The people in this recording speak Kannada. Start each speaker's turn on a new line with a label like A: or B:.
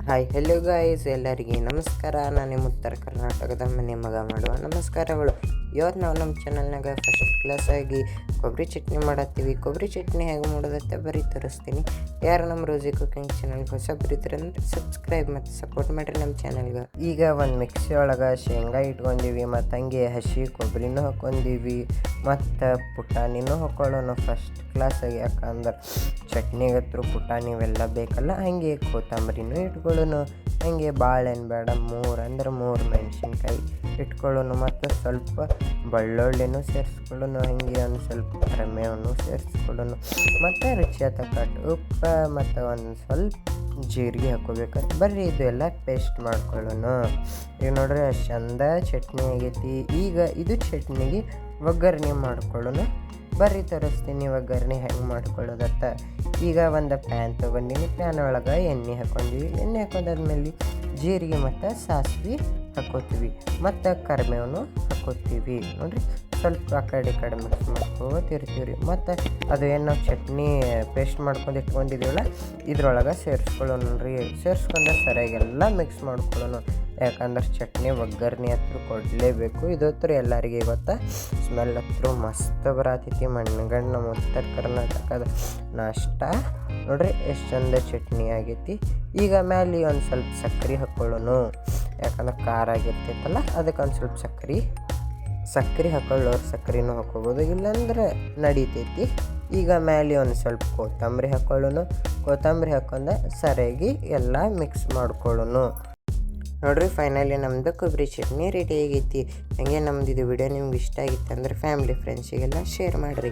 A: ಹಾಯ್ ಹೆಲೋ ಗಾಯ್ಸ್, ಎಲ್ಲರಿಗೆ ನಮಸ್ಕಾರ. ನಾನು ನಿಮ್ಮ ಉತ್ತರ ಕರ್ನಾಟಕದ ಮನೆ ಮಗ ಮಾಡುವ ನಮಸ್ಕಾರಗಳು. ಇವತ್ತು ನಾವು ನಮ್ಮ ಚಾನಲ್ನಾಗ ಫಸ್ಟ್ ಕ್ಲಾಸಾಗಿ ಕೊಬ್ಬರಿ ಚಟ್ನಿ ಮಾಡತ್ತೀವಿ. ಕೊಬ್ಬರಿ ಚಟ್ನಿ ಹೇಗೆ ಮಾಡೋದತ್ತೆ ಬರೀ ತೋರಿಸ್ತೀನಿ. ಯಾರು ನಮ್ಮ ರೋಜಿ ಕುಕಿಂಗ್ ಚಾನಲ್ಗೆ ಹೊಸ ಬರೀತೀರಂದ್ರೆ ಸಬ್ಸ್ಕ್ರೈಬ್ ಮತ್ತು ಸಪೋರ್ಟ್ ಮಾಡಿರಿ ನಮ್ಮ ಚಾನಲ್ಗೆ. ಈಗ ಒಂದು ಮಿಕ್ಸಿ ಒಳಗೆ ಶೇಂಗಾ ಇಟ್ಕೊಂಡಿವಿ, ಮತ್ತು ಹಂಗೆ ಹಸಿ ಕೊಬ್ಬರಿನೂ ಹಾಕ್ಕೊಂಡಿವಿ, ಮತ್ತು ಪುಟಾಣಿನೂ ಹಾಕೊಳ್ಳೋಣ ಫಸ್ಟ್ ಕ್ಲಾಸಾಗಿ. ಯಾಕಂದ್ರೆ ಚಟ್ನಿಗತ್ರ ಪುಟಾಣಿ ಇವೆಲ್ಲ ಬೇಕಲ್ಲ. ಹಾಗೆ ಕೊತ್ತಂಬರಿನೂ ಇಟ್ಕೊಳ್ಳೋಣ. ಹಾಗೆ ಬಾಳೆಹಣ್ಣು ಬೇಡ, 3 ಮೆಣಸಿನ್ಕಾಯಿ ಇಟ್ಕೊಳ್ಳೋಣ, ಮತ್ತು ಸ್ವಲ್ಪ ಬೆಳ್ಳುಳ್ಳಿನೂ ಸೇರಿಸ್ಕೊಳ್ಳೋಣ. ಹಾಗೆ ಒಂದು ಸ್ವಲ್ಪ ಕರಿಬೇವನ್ನು ಸೇರಿಸ್ಕೊಳ್ಳೋಣ, ಮತ್ತು ರುಚಿಯ ತಕ್ಕಟ್ಟು ಉಪ್ಪು, ಮತ್ತು ಒಂದು ಸ್ವಲ್ಪ ಜೀರಿಗೆ ಹಾಕೋಬೇಕು. ಬರ್ರಿ ಇದೆಲ್ಲ ಪೇಸ್ಟ್ ಮಾಡ್ಕೊಳ್ಳೋಣ. ಈಗ ನೋಡ್ರಿ ಅಷ್ಟು ಚಂದ ಚಟ್ನಿ ಆಗೈತಿ. ಈಗ ಇದು ಚಟ್ನಿಗೆ ಒಗ್ಗರಣೆ ಮಾಡ್ಕೊಳ್ಳೋಣ. ಬರ್ರಿ ತೋರಿಸ್ತೀನಿ ಒಗ್ಗರಣೆ ಹೆಂಗೆ ಮಾಡ್ಕೊಳ್ಳೋದತ್ತ. ಈಗ ಒಂದು ಪ್ಯಾನ್ ತೊಗೊಂಡಿನಿ. ಪ್ಯಾನ್ ಒಳಗೆ ಎಣ್ಣೆ ಹಾಕ್ಕೊಂಡಿವಿ. ಎಣ್ಣೆ ಹಾಕೋದಾದ್ಮೇಲೆ ಜೀರಿಗೆ ಮತ್ತು ಸಾಸಿವೆ ಹಾಕೋತೀವಿ, ಮತ್ತು ಕರಿಬೇವನ್ನು ಹಾಕೋತೀವಿ. ನೋಡಿರಿ ಸ್ವಲ್ಪ ಆ ಕಡೆ ಮಿಕ್ಸ್ ಮಾಡ್ಕೋತಿರ್ತೀವಿ ರೀ. ಮತ್ತು ಅದು ಏನು ನಾವು ಚಟ್ನಿ ಪೇಸ್ಟ್ ಮಾಡ್ಕೊಂಡು ಇಟ್ಕೊಂಡಿದ್ದೀವಲ್ಲ ಇದ್ರೊಳಗೆ ಸೇರಿಸ್ಕೊಳ್ಳೋಣ ರೀ. ಸೇರಿಸ್ಕೊಂಡ್ರೆ ಸರಿಯಾಗೆಲ್ಲ ಮಿಕ್ಸ್ ಮಾಡ್ಕೊಳ್ಳೋಣ. ಯಾಕಂದ್ರೆ ಚಟ್ನಿ ಒಗ್ಗರಣೆ ಹತ್ರ ಕೊಡಲೇಬೇಕು. ಇದು ಹತ್ರ ಎಲ್ಲರಿಗೆ ಗೊತ್ತಾ, ಸ್ಮೆಲ್ ಹತ್ರ ಮಸ್ತ್ ಬರತೈತಿ. ಮಣ್ಣಗಂಡು ನಮ್ಮ ಉತ್ತರ ಕರ್ನಾಟಕದ ನಾಷ್ಟ ನೋಡ್ರಿ ಎಷ್ಟು ಚಂದ ಚಟ್ನಿ ಆಗೈತಿ. ಈಗ ಮೇಲೆ ಒಂದು ಸ್ವಲ್ಪ ಸಕ್ಕರೆ ಹಾಕ್ಕೊಳ್ಳೋಣ. ಯಾಕಂದ್ರೆ ಖಾರ ಆಗಿರ್ತೈತಲ್ಲ, ಅದಕ್ಕೆ ಒಂದು ಸ್ವಲ್ಪ ಸಕ್ಕರೆ ಹಾಕೊಳ್ಳೋರು ಸಕ್ಕರೆನೂ ಹಾಕೋಬೋದು, ಇಲ್ಲಾಂದ್ರೆ ನಡಿತೈತಿ. ಈಗ ಮೇಲೆ ಒಂದು ಸ್ವಲ್ಪ ಕೊತ್ತಂಬರಿ ಹಾಕ್ಕೊಳ್ಳೋಣ. ಕೊತ್ತಂಬರಿ ಹಾಕೊಂಡ ಸರಿಯಾಗಿ ಎಲ್ಲ ಮಿಕ್ಸ್ ಮಾಡ್ಕೊಳ್ಳೋಣ. ನೋಡ್ರಿ ಫೈನಲಿ ನಮ್ಮದು ಕೊಬ್ಬರಿ ಚಟ್ನಿ ರೆಡಿ ಆಗೈತಿ. ಹಾಗೆ ನಮ್ದು ಇದು ವಿಡಿಯೋ ನಿಮ್ಗೆ ಇಷ್ಟ ಆಗಿತ್ತು ಅಂದ್ರೆ ಫ್ಯಾಮಿಲಿ ಫ್ರೆಂಡ್ಸಿಗೆಲ್ಲ ಶೇರ್ ಮಾಡಿರಿ.